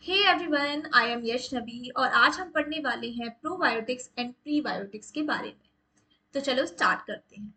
Hey everyone, I am यश नबी और आज हम पढ़ने वाले हैं प्रोबायोटिक्स एंड प्रीबायोटिक्स के बारे में। तो चलो स्टार्ट करते हैं।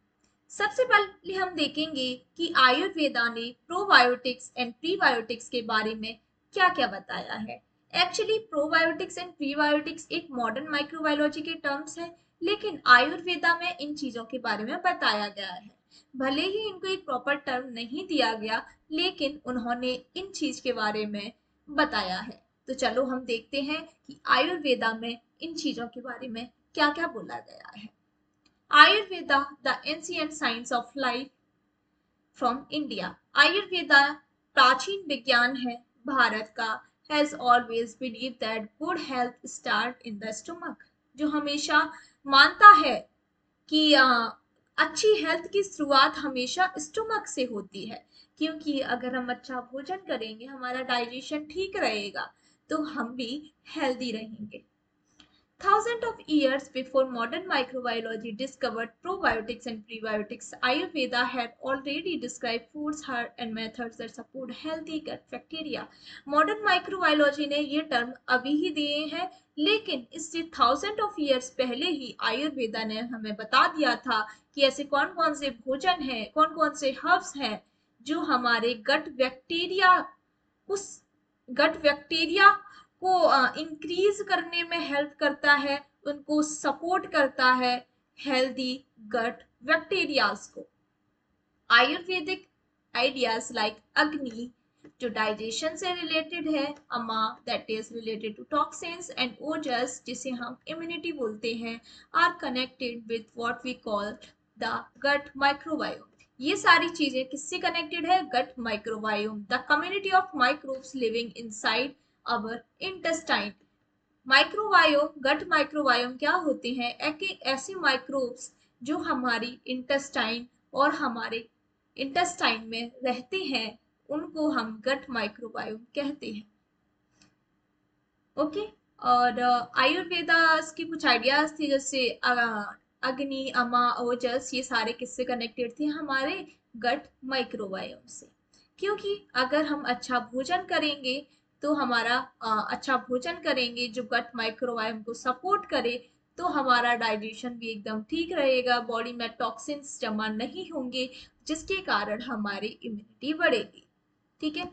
सबसे पहले हम देखेंगे कि आयुर्वेदा ने प्रोबायोटिक्स एंड प्रीबायोटिक्स के बारे में क्या क्या बताया है। एक्चुअली प्रोबायोटिक्स एंड प्रीबायोटिक्स एक मॉडर्न माइक्रोबायोलॉजी के टर्म्स है, लेकिन आयुर्वेदा में इन चीजों के बारे में बताया गया है। भले ही इनको एक प्रॉपर टर्म नहीं दिया गया, लेकिन उन्होंने इन चीज के बारे में बताया है। तो चलो हम देखते हैं कि आयुर्वेदा में इन चीजों के बारे में क्या क्या बोला गया है। Ayurveda the ancient science of life from India. Ayurveda प्राचीन विज्ञान है भारत का। Has always believe that good health start in the stomach. जो हमेशा मानता है कि अच्छी हेल्थ की शुरुआत हमेशा स्टमक से होती है, क्योंकि अगर हम अच्छा भोजन करेंगे, हमारा डाइजेशन ठीक रहेगा, तो हम भी हेल्दी रहेंगे। Thousands of years before modern microbiology discovered probiotics and prebiotics, Ayurveda had already described foods, herbs, and methods that support healthy gut bacteria. Modern microbiology ने ये टर्म अभी ही दिए हैं, लेकिन इससे थाउजेंड ऑफ ईयर्स पहले ही आयुर्वेदा ने हमें बता दिया था कि ऐसे कौन कौन से भोजन हैं, कौन कौन से हर्ब्स हैं जो हमारे गट बैक्टीरिया, उस गट बैक्टीरिया को इंक्रीज करने में हेल्प करता है, उनको सपोर्ट करता है, हेल्दी गट बैक्टीरियाज को। आयुर्वेदिक आइडियाज लाइक अग्नि जो डाइजेशन से रिलेटेड है, ama that is related to toxins, and ojas जिसे हम इम्यूनिटी बोलते हैं, are connected with what we call the gut microbiome. ये सारी चीजें किससे कनेक्टेड है? Gut microbiome, the community of microbes living inside our intestine. Microbiome, gut microbiome क्या होते हैं? ऐसे माइक्रोब्स जो हमारी इंटेस्टाइन और हमारे इंटेस्टाइन में रहते हैं, उनको हम गट माइक्रोबायोम कहते हैं। ओके। और आयुर्वेदा की कुछ आइडियाज थी, जैसे अग्नि, अमा, ओजस, ये सारे किससे कनेक्टेड थे? हमारे गट माइक्रोबायोम से। क्योंकि अगर हम अच्छा भोजन करेंगे, तो हमारा अच्छा भोजन करेंगे जो गट माइक्रोबायोम को सपोर्ट करे, तो हमारा डाइजेशन भी एकदम ठीक रहेगा, बॉडी में टॉक्सिन्स जमा नहीं होंगे, जिसके कारण हमारी इम्यूनिटी बढ़ेगी। ठीक है।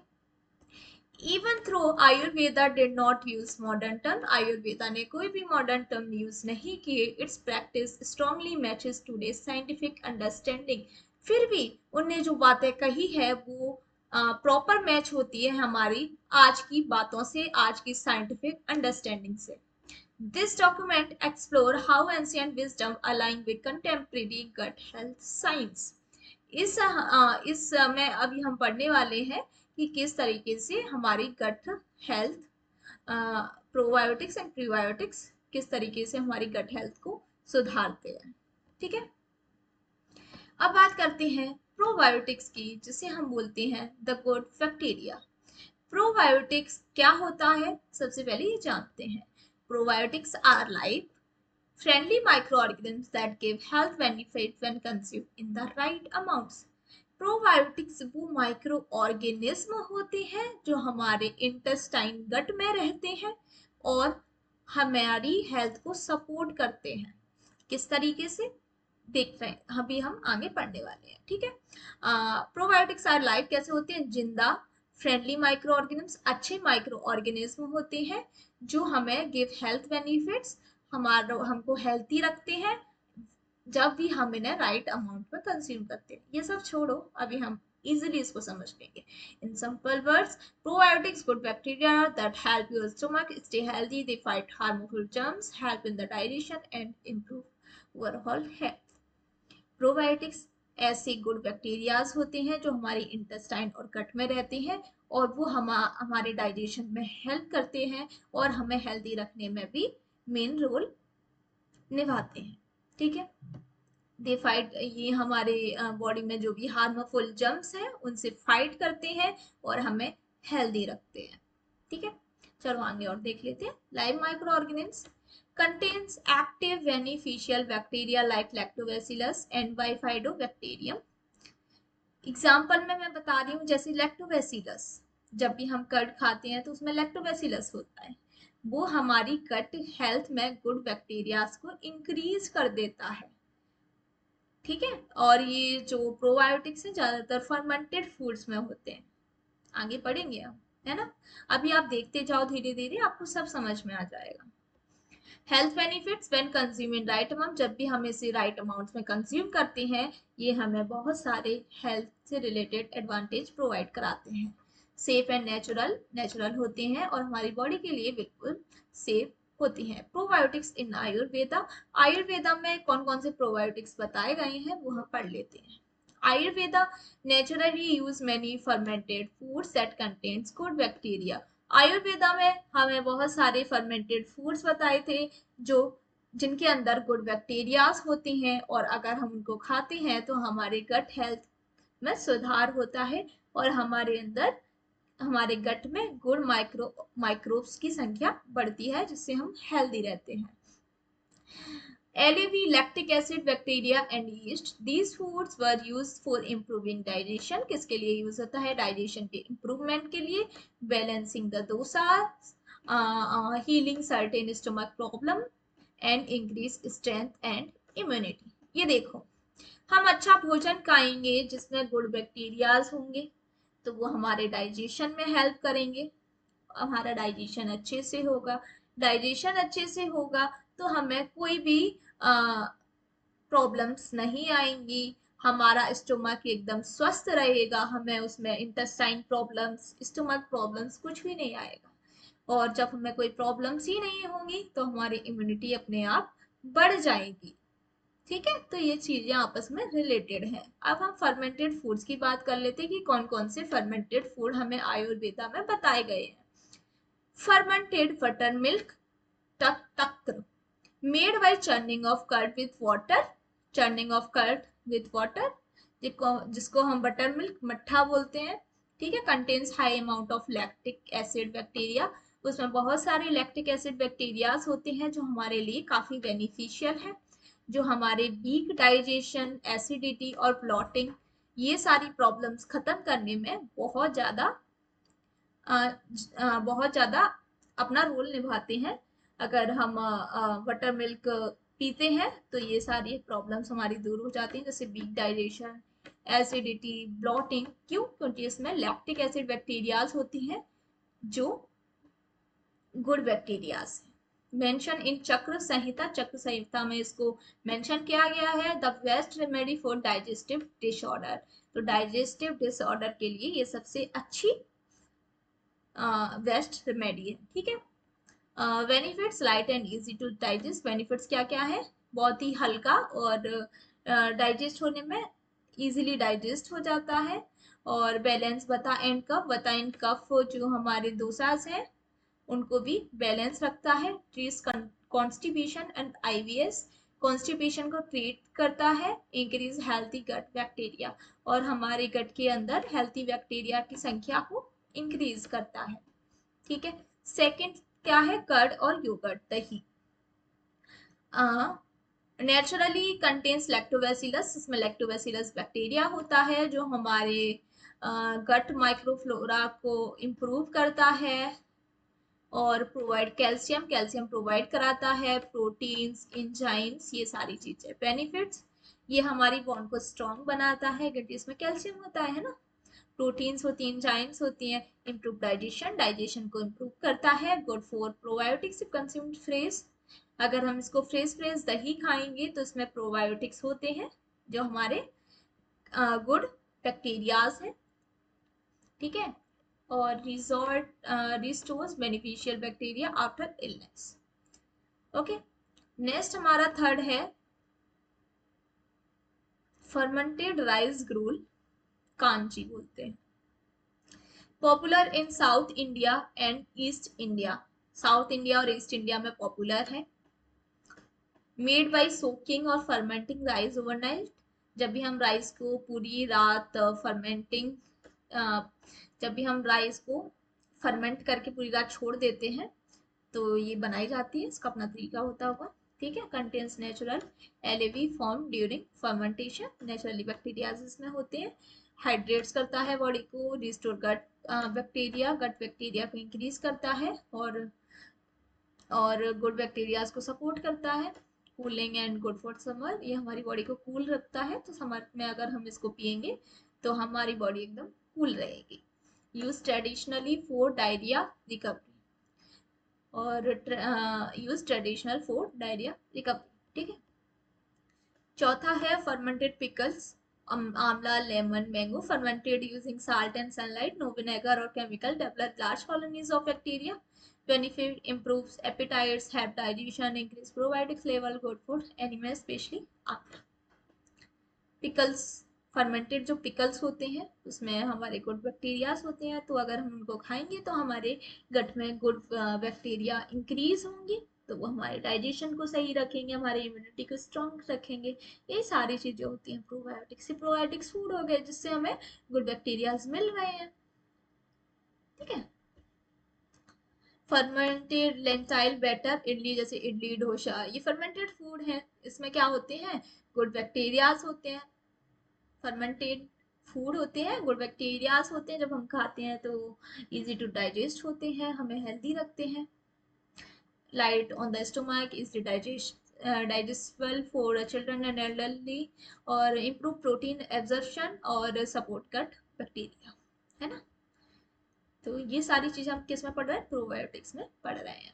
Even though Ayurveda did not use modern term, Ayurveda ने कोई भी मॉडर्न टर्म यूज नहीं किए, its practice strongly matches today scientific understanding. फिर भी उनने जो बातें कही है वो प्रॉपर मैच होती है हमारी आज की बातों से, आज की साइंटिफिक अंडरस्टैंडिंग से। This document explore how ancient wisdom align with contemporary gut health science. इस में अभी हम पढ़ने वाले हैं कि किस तरीके से हमारी gut health, probiotics and prebiotics किस तरीके से हमारी गट हेल्थ को सुधारते हैं। ठीक है। अब बात करते हैं प्रोबायोटिक्स की, जिसे हम बोलते हैं द गुड बैक्टीरिया। प्रोबायोटिक्स क्या होता है, सबसे पहले ये जानते हैं। Probiotics our life friendly microorganisms that give health benefits when consumed in the right amounts. Probiotics वो माइक्रो ऑर्गेनिज्म होते हैं जो हमारे इंटेस्टाइन गट में रहते हैं और हमारी हेल्थ को सपोर्ट करते हैं। किस तरीके से देख रहे हैं, अभी हम आगे पढ़ने वाले हैं। ठीक है। प्रोबायोटिक्स आर लाइफ कैसे होते हैं? जिंदा, फ्रेंडली माइक्रो ऑर्गेनिज्म, अच्छे माइक्रो ऑर्गेनिज्म होते हैं जो हमें गिव हेल्थ बेनिफिट्स, हमारा हमको हेल्थी रखते हैं जब भी हम इन्हें राइट अमाउंट में कंज्यूम करते हैं। ये सब छोड़ो, अभी हम इजीली इसको समझ लेंगे। In simple words, probiotics good bacteria that help your stomach stay healthy, they fight harmful germs, help in the digestion and improve overall health. Probiotics ऐसे गुड बैक्टीरियाज होते हैं जो हमारी इंटेस्टाइन और गट में रहते हैं, और वो हमारे डाइजेशन में हेल्प करते हैं और हमें हेल्दी रखने में भी मेन रोल निभाते हैं। ठीक है। दे फाइट, ये हमारे बॉडी में जो भी हार्मफुल जर्म्स हैं उनसे फाइट करते हैं और हमें हेल्दी रखते हैं। ठीक है। चलो आगे और देख लेते हैं। Live micro organism contains active beneficial bacteria like lactobacillus and bifidobacterium। Example में मैं बता रही हूँ, जैसे लैक्टोबैसिलस, जब भी हम कर्ड खाते हैं तो उसमें लैक्टोबैसिलस होता है, वो हमारी गट हेल्थ में गुड बैक्टीरियाज को इंक्रीज कर देता है। ठीक है। और ये जो प्रोबायोटिक्स है ज्यादातर फर्मेंटेड फूड्स में होते हैं। आगे पढ़ेंगे हम, है ना। अभी आप देखते जाओ, धीरे धीरे आपको सब समझ में आ जाएगा। Health benefits when consume in right amount, जब भी हम इसे राइट अमाउंट्स में कंज्यूम करते हैं, ये हमें बहुत सारे हेल्थ से रिलेटेड एडवांटेज प्रोवाइड कराते हैं। सेफ एंड नेचुरल, नेचुरल होते हैं और हमारी बॉडी के लिए बिल्कुल सेफ होती हैं। प्रोबायोटिक्स इन आयुर्वेदा, आयुर्वेदा में कौन कौन से प्रोबायोटिक्स बताए गए हैं वो हम पढ़ लेते हैं। Ayurveda naturally use many fermented foods that contains good bacteria. Ayurveda में हमें बहुत सारे फर्मेंटेड फूड्स बताए थे जो जिनके अंदर गुड बैक्टीरियाज होते हैं, और अगर हम उनको खाते हैं तो हमारे गट हेल्थ में सुधार होता है और हमारे अंदर, हमारे गट में गुड माइक्रोब्स की संख्या बढ़ती है, जिससे हम हेल्दी रहते हैं। LAV, lactic acid, bacteria and yeast. These foods were used for improving digestion. किसके लिए यूज होता है? डाइजेशन के इम्प्रूवमेंट के लिए, balancing the dosa, healing certain stomach problem and increase strength and immunity. ये देखो, हम अच्छा भोजन खाएंगे जिसमें गुड बैक्टीरियाज होंगे तो वो हमारे डाइजेशन में हेल्प करेंगे, हमारा डाइजेशन अच्छे से होगा। डाइजेशन अच्छे से होगा तो हमें कोई भी प्रॉब्लम्स नहीं आएंगी, हमारा स्टोमक एकदम स्वस्थ रहेगा, हमें उसमें इंटेस्टाइन प्रॉब्लम्स, स्टोमक प्रॉब्लम्स कुछ भी नहीं आएगा। और जब हमें कोई प्रॉब्लम्स ही नहीं होंगी तो हमारी इम्यूनिटी अपने आप बढ़ जाएगी। ठीक है, तो ये चीजें आपस में रिलेटेड हैं। अब हम फर्मेंटेड फूड्स की बात कर लेते हैं कि कौन कौन से फर्मेंटेड फूड हमें आयुर्वेदा में बताए गए हैं। Fermented buttermilk, takra, made by churning of curd with water, churning of curd with water, जिसको हम बटर मिल्क मट्ठा बोलते हैं। ठीक है, contains high amount of lactic acid bacteria, उसमें बहुत सारे लैक्टिक एसिड बैक्टीरियाज होते हैं जो हमारे लिए काफी बेनिफिशियल है, जो हमारे वीक डाइजेशन, एसिडिटी और ब्लॉटिंग, ये सारी प्रॉब्लम्स खत्म करने में बहुत ज्यादा अपना रोल निभाते हैं। अगर हम बटर मिल्क पीते हैं तो ये सारी प्रॉब्लम्स हमारी दूर हो जाती हैं, जैसे वीक डाइजेशन, एसिडिटी, ब्लॉटिंग। क्यों? क्योंकि इसमें लैक्टिक एसिड बैक्टीरियाज होती हैं जो गुड बैक्टीरियाज है। मेंशन इन चक्र संहिता, चक्र संहिता में इसको मेंशन किया गया है, the best remedy for digestive disorder. तो डाइजेस्टिव डिसऑर्डर के लिए ये सबसे अच्छी बेस्ट रेमेडी है। ठीक है। Benefits, light and easy to digest. Benefits क्या क्या है? बहुत ही हल्का और डाइजेस्ट होने में इजीली डाइजेस्ट हो जाता है। और बैलेंस बता एंड कफ जो हमारे दोसाज हैं उनको भी बैलेंस रखता है। Trees constipation and IBS, constipation को ट्रीट करता है। इंक्रीज हेल्थी गट बैक्टीरिया, और हमारे गट के अंदर हेल्थी बैक्टीरिया की संख्या को इंक्रीज करता है। ठीक है। सेकंड क्या है? कर्ड और योगर्ट, दही नेचुरली कंटेन्स लैक्टोबैसिलस, इसमें लैक्टोबैसिलस बैक्टीरिया होता है जो हमारे गट माइक्रोफ्लोरा को इम्प्रूव करता है और प्रोवाइड कैल्शियम, कैल्शियम प्रोवाइड कराता है, प्रोटीन्स, एंजाइम्स, ये सारी चीजें। बेनिफिट्स, ये हमारी बॉन को स्ट्रॉन्ग बनाता है क्योंकि इसमें कैल्शियम होता है ना। प्रोटीन्स होती हैं, एंजाइम्स होती हैं। इम्प्रूव डाइजेशन, डाइजेशन को इम्प्रूव करता है। Good for probiotics consumed fresh, अगर हम इसको फ्रेश फ्रेश दही खाएंगे तो इसमें प्रोबायोटिक्स होते हैं जो हमारे गुड बैक्टीरियाज हैं। ठीक है। और restores beneficial bacteria after illness. Okay, next हमारा थर्ड है फर्मेंटेड राइस ग्रूल, कांची बोलते हैं। Popular in south India and east India, south India और ईस्ट इंडिया में पॉपुलर है। मेड बाय सोकिंग और फर्मेंटिंग राइस ओवरनाइट, जब भी हम राइस को पूरी रात फर्मेंटिंग, जब भी हम राइस को फर्मेंट करके पूरी रात छोड़ देते हैं तो ये बनाई जाती है, इसका अपना तरीका होता होगा। ठीक है। Contains natural LAV form during fermentation, naturally bacteria इसमें होते हैं। हाइड्रेट्स करता है बॉडी को, रिस्टोर गट बैक्टीरिया को इंक्रीज करता है, और गुड बैक्टीरियाज को सपोर्ट करता है। Cooling and good for summer, ये हमारी बॉडी को कूल रखता है, तो समर में अगर हम इसको पियेंगे तो हमारी बॉडी एकदम कूल रहेगी। Use traditionally for diarrhoea recovery, और use traditional for diarrhoea recovery, ठीक है। चौथा है fermented pickles, amla, lemon, mango, fermented using salt and sunlight, no vinegar और chemical, develop large colonies of bacteria, benefit improves appetites, have digestion, increase probiotics level, good for animals especially after pickles। Fermented जो pickles होते हैं उसमें हमारे good bacterias होते हैं, तो अगर हम उनको खाएंगे तो हमारे गट में गुड बैक्टीरिया इंक्रीज होंगे, तो वो हमारे डाइजेशन को सही रखेंगे, हमारे इम्यूनिटी को स्ट्रॉन्ग रखेंगे। ये सारी चीजें होती हैं प्रोबायोटिक्स से। प्रोबायोटिक्स फूड हो गए जिससे हमें गुड बैक्टीरियाज मिल रहे हैं, ठीक है। फर्मेंटेड लेंटाइल बैटर, इडली जैसे इडली डोसा, ये फर्मेंटेड फूड है, इसमें क्या होते हैं, गुड बैक्टीरियाज होते हैं। फर्मेंटेड फूड होते हैं, गुड बैक्टीरियाज होते हैं, जब हम खाते हैं तो इजी टू डाइजेस्ट होते हैं, हमें हेल्दी रखते हैं। Light on the stomach, is digestible for children and elderly, और इम्प्रूव प्रोटीन एब्जॉर्प्शन और सपोर्ट गट बैक्टीरिया, है ना। तो ये सारी चीजें हम किस में पढ़ रहे हैं, प्रोबायोटिक्स में पढ़ रहे हैं।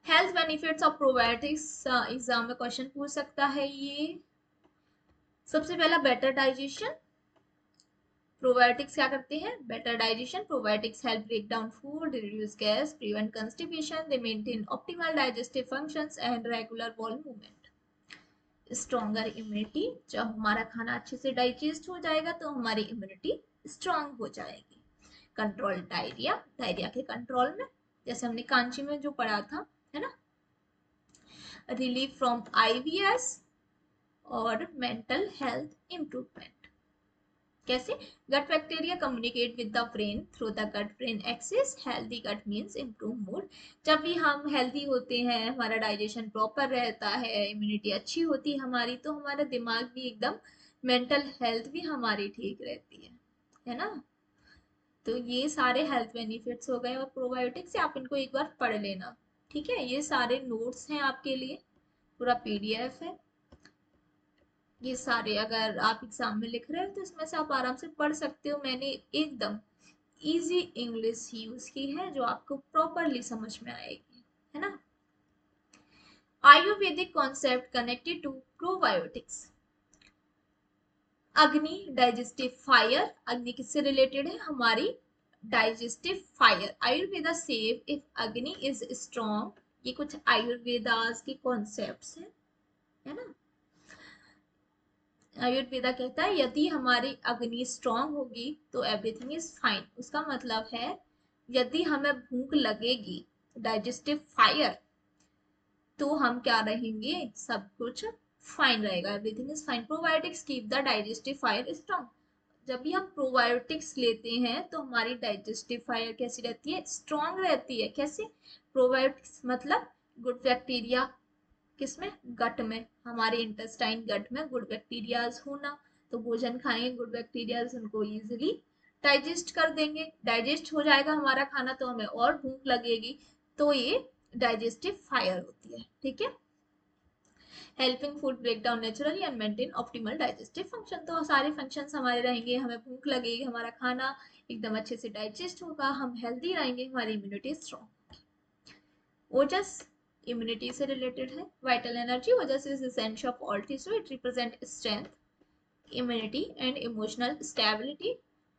Health benefits of probiotics, exam में क्वेश्चन पूछ सकता है ये। सबसे पहला बेटर डाइजेशन, प्रोबायोटिक्स क्या करते हैं, better digestion. Probiotics help break down food, reduce gas, prevent constipation, they maintain optimal digestive functions and regular bowel movement. Stronger immunity, जब हमारा खाना अच्छे से डाइजेस्ट हो जाएगा तो हमारी इम्यूनिटी स्ट्रॉन्ग हो जाएगी। कंट्रोल डायरिया, डायरिया के कंट्रोल में, जैसे हमने कांची में जो पढ़ा था, है ना। रिलीफ फ्रॉम आईबीएस और मेंटल हेल्थ इंप्रूवमेंट। कैसे, gut bacteria communicate with the brain through the gut brain axis, healthy gut means improve mood. जब भी हम हेल्दी होते हैं, हमारा डाइजेशन प्रॉपर रहता है, इम्यूनिटी अच्छी होती है हमारी, तो हमारा दिमाग भी एकदम, मेंटल हेल्थ भी हमारी ठीक रहती है ना। तो ये सारे हेल्थ बेनिफिट्स हो गए, और प्रोबायोटिक्स से आप इनको एक बार पढ़ लेना, ठीक है। ये सारे नोट्स हैं आपके लिए, पूरा पीडीएफ है, ये सारे अगर आप एग्जाम में लिख रहे हो तो इसमें से आप आराम से पढ़ सकते हो। मैंने एकदम इजी इंग्लिश यूज की है जो आपको प्रॉपरली समझ में आएगी, है ना। Ayurvedic concept connected to probiotics. Agni, digestive fire, agni किससे रिलेटेड है, हमारी digestive fire. Ayurveda says if agni is strong, ये कुछ आयुर्वेदास के कॉन्सेप्ट्स हैं, है ना। आयुर्वेदा कहता है यदि हमारी अग्नि स्ट्रांग होगी तो एवरीथिंग इज फाइन। उसका मतलब है यदि हमें भूख लगेगी, डाइजेस्टिव फायर, तो हम क्या रहेंगे, सब कुछ फाइन रहेगा, everything is fine. Probiotics keep the digestive fire strong. जब भी हम प्रोबायोटिक्स लेते हैं तो हमारी डाइजेस्टिव फायर कैसी रहती है, स्ट्रांग रहती है। कैसे, प्रोबायोटिक्स मतलब गुड बैक्टीरिया किसमें, गट में, हमारे इंटेस्टाइन गट में गुड बैक्टीरियाज होना, तो भोजन खाएंगे गुड बैक्टीरियाज उनको इजीली डाइजेस्ट कर देंगे, डाइजेस्ट हो जाएगा हमारा खाना तो हमें और भूख लगेगी, तो ये डाइजेस्टिव फायर होती है, ठीक है। Helping food break down naturally and maintain optimal digestive function, तो सारे फंक्शंस हमारे रहेंगे, हमें भूख लगेगी, हमारा खाना एकदम अच्छे से डाइजेस्ट होगा, हम हेल्दी रहेंगे, हमारी इम्यूनिटी स्ट्रॉन्ग। ओजस इम्यूनिटी से रिलेटेड है। Vital energy, ojas is essential of all tissue, it represent strength, immunity and emotional stability.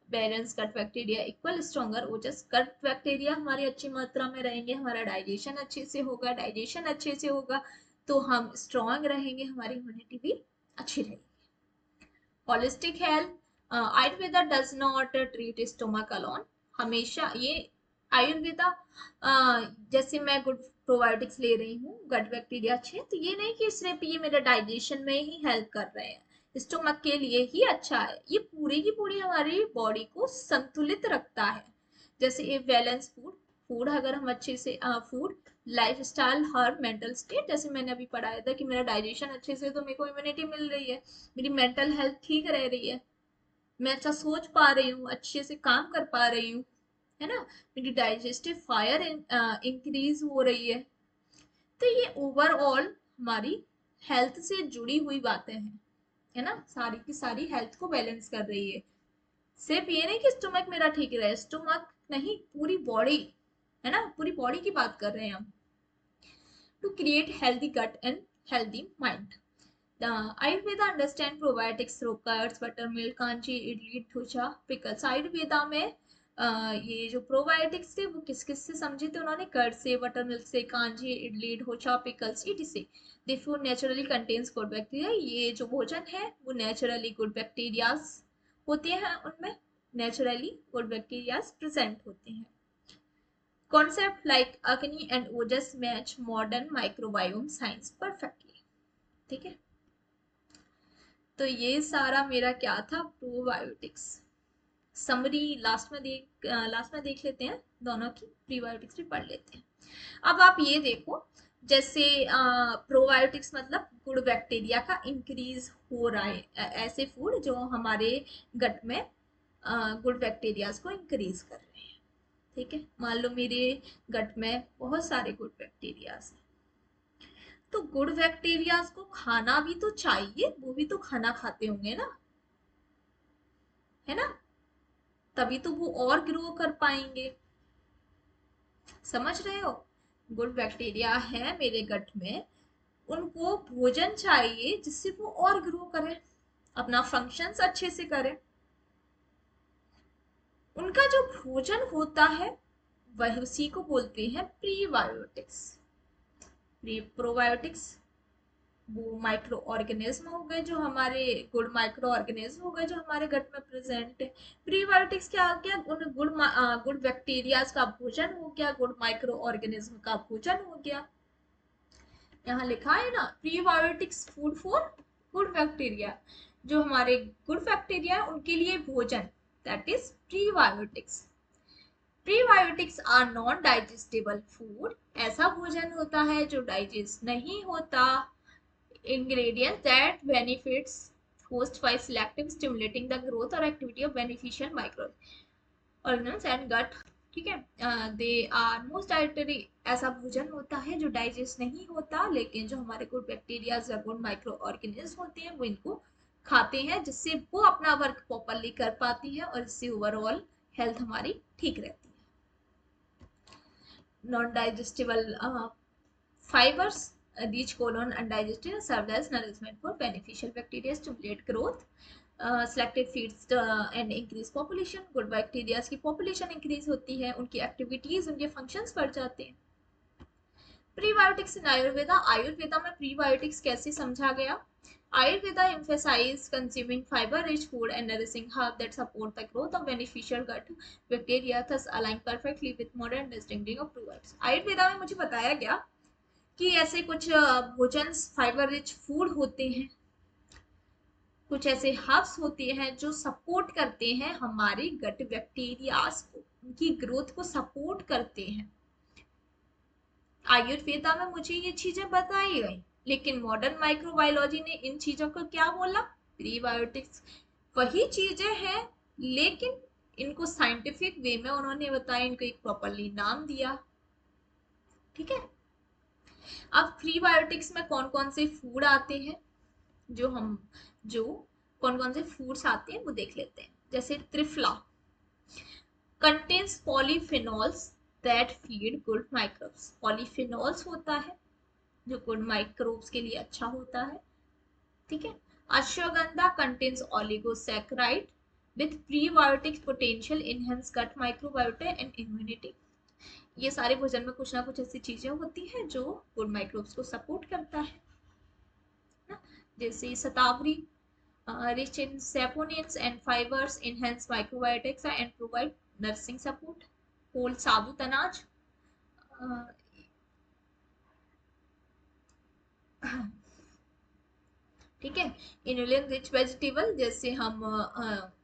Balance gut bacteria equal stronger ojas, gut bacteria हमारी अच्छी मात्रा में रहेंगे, हमारा डाइजेशन अच्छे से होगा, डाइजेशन अच्छे से होगा तो हम स्ट्रॉन्ग रहेंगे, हमारी इम्यूनिटी भी अच्छी रहेगी। Holistic health, Ayurveda does not treat stomach alone. हमेशा ये आयुर्वेदा, जैसे मैं गुड प्रोबायोटिक्स ले रही हूँ, गट बैक्टीरिया अच्छे, तो ये नहीं कि सिर्फ ये मेरे डाइजेशन में ही हेल्प कर रहे हैं, स्टोमक के लिए ही अच्छा है, ये पूरी की पूरी हमारी बॉडी को संतुलित रखता है। जैसे ये बैलेंस फूड, फूड अगर हम अच्छे से फूड, लाइफ स्टाइल, हर मेंटल स्टेट, जैसे मैंने अभी पढ़ाया था कि मेरा डाइजेशन अच्छे से तो मेरे को इम्यूनिटी मिल रही है, मेरी मेंटल हेल्थ ठीक रह रही है, मैं अच्छा सोच पा रही हूँ, अच्छे से काम कर पा रही हूँ, है ना, मेरी डाइजेस्टिव फायर इंक्रीज हो रही तो ये ओवरऑल हमारी हेल्थ से जुड़ी हुई बातें हैं, है ना, सारी की सारी हेल्थ को बैलेंस कर रही है। सिर्फ ये नहीं कि स्टोमक मेरा ठीक रहे, स्टोमक नहीं, पूरी बॉडी, है ना, पूरी बॉडी की बात कर रहे हैं हम। To create healthy gut and healthy mind, the Ayurveda understand probiotics through curds, buttermilk, kanji, idli, dosa, pickles. Ayurveda में ये जो प्रोबायोटिक्स थे वो किस किस से समझे थे उन्होंने? कर्ड से, बटर मिल्क से, कांजी, इडली, डोसा, पिकल्स, इट से। They food naturally contains good bacteria, ये जो भोजन है वो नेचुरली गुड बैक्टीरियाज होते हैं, उनमें नेचुरली गुड बैक्टीरियाज प्रेजेंट होते हैं। कॉन्सेप्ट लाइक अग्नि and Ojas match modern microbiome science perfectly. ठीक है, तो ये सारा मेरा क्या था, प्रोबायोटिक्स। समरी लास्ट में देख लेते हैं, दोनों की प्रीबायोटिक्स भी पढ़ लेते हैं। अब आप ये देखो, जैसे प्रोबायोटिक्स मतलब गुड बैक्टीरिया का इंक्रीज हो रहा है, ऐसे फूड जो हमारे गट में गुड बैक्टीरियाज को इंक्रीज कर रहे हैं। ठीक है, मान लो मेरे गट में बहुत सारे गुड बैक्टीरियाज हैं, तो गुड बैक्टीरियाज को खाना भी तो चाहिए, वो भी तो खाना खाते होंगे ना, है ना, तभी तो वो और ग्रो कर पाएंगे। समझ रहे हो? गुड बैक्टीरिया है मेरे गट में, उनको भोजन चाहिए जिससे वो और ग्रो करे, अपना फंक्शंस अच्छे से करे। उनका जो भोजन होता है वह उसी को बोलते हैं प्रीबायोटिक्स। प्रोबायोटिक्स वो माइक्रो ऑर्गेनिज्म हो गए, जो हमारे गुड माइक्रो ऑर्गेनिज्म हो गए जो हमारे गट में प्रेजेंट है। प्रीबायोटिक्स क्या हो गया? उन गुड बैक्टीरियाज का भोजन हो गया, गुड माइक्रो ऑर्गेनिज्म का भोजन हो गया। यहाँ लिखा है ना, prebiotics food for good bacteria, जो हमारे गुड बैक्टीरिया है उनके लिए भोजन, that is prebiotics. Prebiotics are non digestible food, ऐसा भोजन होता है जो डाइजेस्ट नहीं होता। Ingredients that benefits host by selective stimulating the growth or activity of beneficial microorganisms and gut। ठीक है, दे आर मोस्ट डाइटरी, ऐसा भोजन होता है जो डाइजेस्ट नहीं होता, लेकिन जो हमारे गुड बैक्टीरिया या गुड माइक्रो ऑर्गेनिज्म होते हैं वो इनको खाते हैं, जिससे वो अपना वर्क प्रॉपरली कर पाती है और इससे ओवरऑल हेल्थ हमारी ठीक रहती है। Non digestible fibers reach colon undigested and serve as nourishment for beneficial bacteria, stimulate growth, selected feeds and increase population। good bacteria की population increase होती है, उनकी activities, उनके functions बढ़ जाते हैं। प्रीबायोटिक्स इन आयुर्वेदा, आयुर्वेदा में प्रीबायोटिक्स कैसे समझा गया? Ayurveda emphasizes consuming fiber-rich food and nourishing herbs that support the growth of beneficial gut bacteria, thus aligning perfectly with modern understanding of probiotics। Ayurveda में मुझे बताया गया कि ऐसे कुछ भोजन फाइबर रिच फूड होते हैं, कुछ ऐसे हर्ब्स होते हैं जो सपोर्ट करते हैं हमारे गट बैक्टीरियाज को, उनकी ग्रोथ को सपोर्ट करते हैं। आयुर्वेदा में मुझे ये चीजें बताई गई, लेकिन मॉडर्न माइक्रोबायोलॉजी ने इन चीजों को क्या बोला? प्रीबायोटिक्स। वही चीजें हैं, लेकिन इनको साइंटिफिक वे में उन्होंने बताया, इनको एक प्रॉपरली नाम दिया। ठीक है, अब प्रीबायोटिक्स में कौन कौन से फूड आते हैं, जो कौन कौन से फूड्स आते हैं वो देख लेते हैं। जैसे triphala contains polyphenols that feed good microbes. Polyphenols होता है जो गुड माइक्रोब्स के लिए अच्छा होता है। ठीक है, ashwagandha contains oligosaccharide with prebiotic potential enhance gut microbiota and immunity. ये सारे भोजन में कुछ ना कुछ ऐसी चीजें होती हैं जो गुड माइक्रोब्स को सपोर्ट करता है ना? जैसे शतावरी rich in saponins and fibers, enhance microbiotics and provide nursing support। whole साबुत अनाज, ठीक है, इनुलिन रिच वेजिटेबल, जैसे हम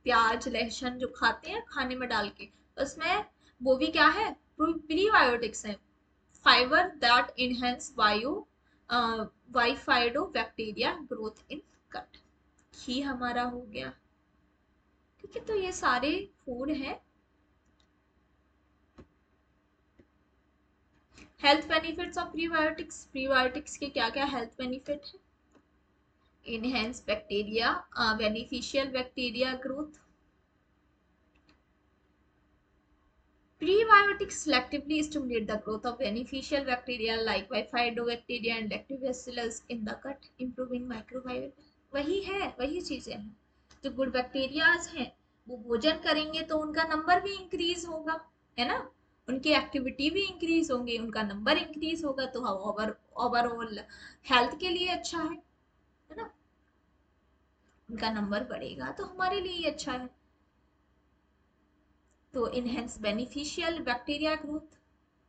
प्याज लहसुन जो खाते हैं खाने में डाल के, उसमें वो भी क्या है? प्रीबायोटिक्स है। Fibre that enhance bifido bacteria growth in gut, घी हमारा हो गया। ठीक है, तो ये सारे फूड हैं। Health benefits of prebiotics, prebiotics के क्या क्या हेल्थ बेनिफिट है? Enhance bacteria, beneficial bacteria growth. Prebiotics selectively stimulate the growth of beneficial bacteria like Bifidobacteria and Lactobacillus in the gut, improving microbiome। वही है, वही चीजें हैं। जो गुड बैक्टीरियाज हैं वो भोजन करेंगे तो उनका नंबर भी इंक्रीज होगा, है ना, उनकी एक्टिविटी भी इंक्रीज होंगी, उनका नंबर इंक्रीज होगा, तो ओवरऑल हेल्थ के लिए अच्छा है ना, उनका नंबर बढ़ेगा तो हमारे लिए ही अच्छा है। तो enhance beneficial bacteria growth.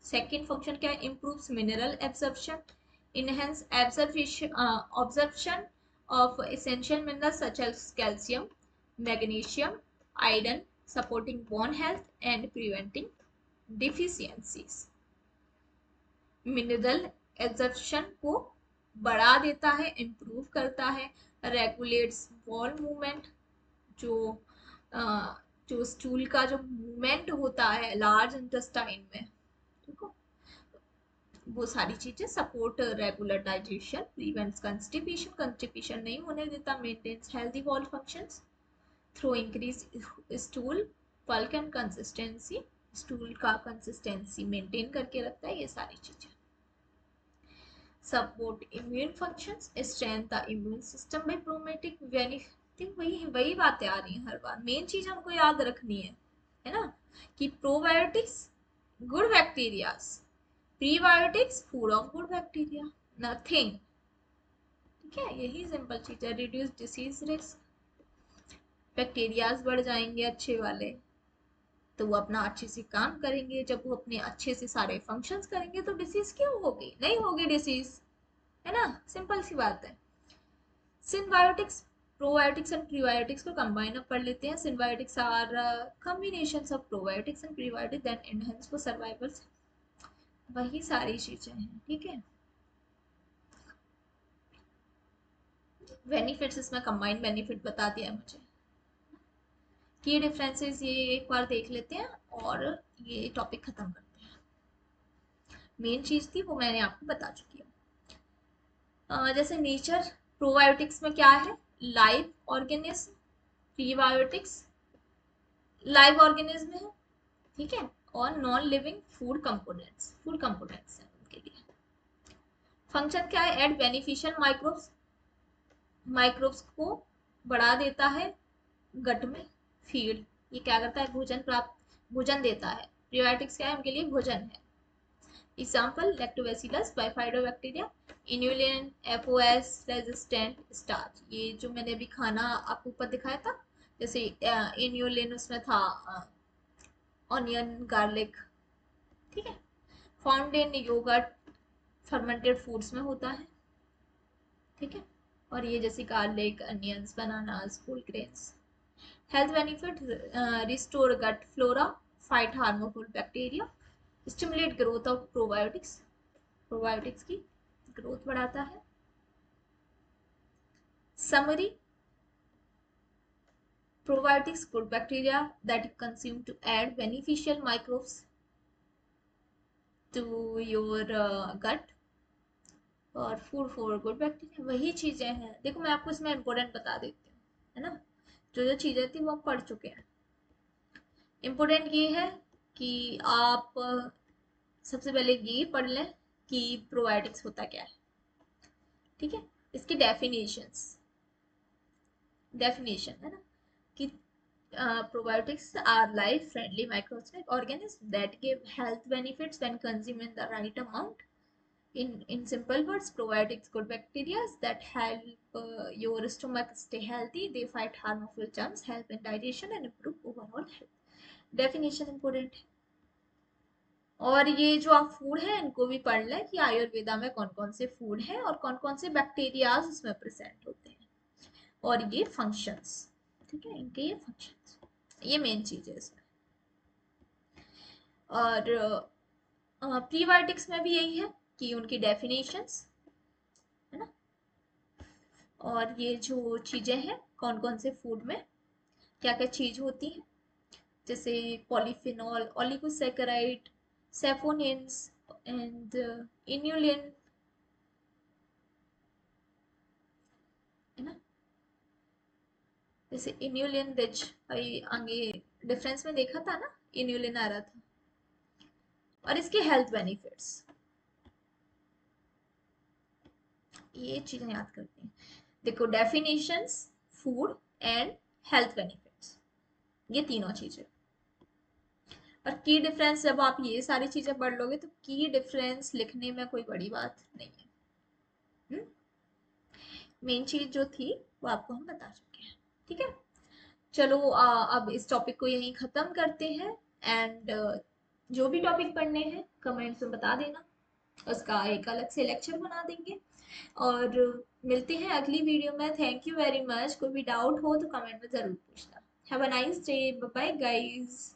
Second function क्या है? Improves mineral absorption, enhance absorption of essential minerals such as calcium, magnesium, iron, supporting bone health and preventing deficiencies. Mineral absorption को बढ़ा देता है, इम्प्रूव करता है, रेगुलेट्स बॉल मूवमेंट, जो अ, जो स्टूल का जो मूवमेंट होता है लार्ज इंटेस्टाइन में, ठीक है, वो सारी चीजें support regular digestion, prevents constipation, constipation नहीं होने देता, maintains healthy bowel functions through increase stool bulk and consistency, stool का कंसिस्टेंसी मेंटेन करके रखता है, ये सारी चीजें। Support immune functions, strength the immune system by promoting benefit. वही बातें आ रही हैं हर बार, मेन चीज हमको याद रखनी है ना, कि probiotics good bacterias, prebiotics food of good bacteria, nothing. ठीक है, यही सिंपल चीज है। रिड्यूस डिसीज रिस्क, बैक्टीरियाज बढ़ जाएंगे अच्छे वाले, तो वो अपना अच्छे से काम करेंगे, जब वो अपने अच्छे से सारे फंक्शंस करेंगे तो डिसीज क्यों होगी, नहीं होगी डिसीज, है ना, सिंपल सी बात है। सिंबायोटिक्स, प्रोबायोटिक्स एंड प्रीबायोटिक्स को कंबाइन अप कर लेते हैं। Synbiotics are combinations of probiotics and prebiotics that enhance for survival. वही सारी चीजें हैं, ठीक है। बेनिफिट्स इसमें कंबाइंड बेनिफिट बता दिया है मुझे। की डिफरेंसेस ये एक बार देख लेते हैं और ये टॉपिक खत्म करते हैं। मेन चीज थी वो मैंने आपको बता चुकी हूँ। जैसे नेचर, प्रोबायोटिक्स में क्या है? Live organism, prebiotics live organism है, ठीक है, और नॉन लिविंग फूड कंपोनेंट्स हैं उनके लिए। फंक्शन क्या है? एड बेनिफिशियल माइक्रोब्स, माइक्रोब्स को बढ़ा देता है गट में। फीड, ये क्या करता है? भोजन देता है। प्रीबायोटिक्स क्या है? उनके लिए भोजन है। Example lactobacillus, bifidobacteria, inulin, FOS resistant starch. ये जो मैंने अभी खाना आपको ऊपर दिखाया था, जैसे इन्युलिन उसमें था ऑनियन गार्लिक, ठीक है, found in yogurt, fermented foods में होता है, ठीक है, और ये जैसे garlic, onions, bananas, whole grains. Health benefit, restore gut flora, fight harmful bacteria, stimulate growth of probiotics, probiotics की ग्रोथ बढ़ाता है। Summary, probiotics good bacteria that you consume to add beneficial microbes to your gut, और food for good bacteria, वही चीजें हैं। देखो मैं आपको इसमें इम्पोर्टेंट बता देती हूँ, है ना, जो जो चीजें थी वो हम पढ़ चुके हैं। इम्पोर्टेंट ये है कि आप सबसे पहले ये पढ़ लें कि प्रोबायोटिक्स होता क्या है, ठीक है, इसकी डेफिनेशन है ना, कि probiotics are life friendly microscopic organisms that give health benefits when consumed in the right amount. In simple words, probiotics good bacteria that help your stomach stay healthy. They fight harmful germs, help in digestion and improve overall health. Definition important है। और ये जो आप food है इनको भी पढ़ लें कि आयुर्वेदा में कौन कौन से फूड हैं और कौन कौन से बैक्टीरियाज उसमें प्रेजेंट होते हैं, और ये फंक्शंस, ठीक है, इनके ये फंक्शंस, ये मेन चीज है इसमें। और प्रीबायोटिक्स में भी यही है कि उनकी डेफिनेशंस, है ना, और ये जो चीजें हैं कौन कौन से फूड में क्या क्या चीज होती है, जैसे पॉलीफिनॉल, ओलिगोसैकेराइड, सेफोनिन्स एंड इन्यूलिन, है ना। जैसे इन्यूलिन रिच, भाई आगे डिफरेंस में देखा था ना, इन्यूलिन आ रहा था। और इसके हेल्थ बेनिफिट्स, ये चीजें याद करते हैं। देखो definitions, food and health benefits, ये तीनों चीजें। और की डिफरेंस, जब आप ये सारी चीजें पढ़ लोगे तो की डिफरेंस लिखने में कोई बड़ी बात नहीं है। मेन चीज जो थी वो आपको हम बता चुके हैं। ठीक है, चलो अब इस टॉपिक को यहीं खत्म करते हैं। एंड जो भी टॉपिक पढ़ने हैं कमेंट्स में बता देना, उसका एक अलग से लेक्चर बना देंगे। और मिलते हैं अगली वीडियो में। Thank you very much. कोई भी डाउट हो तो कमेंट में जरूर पूछना। Have a nice day, bye bye guys.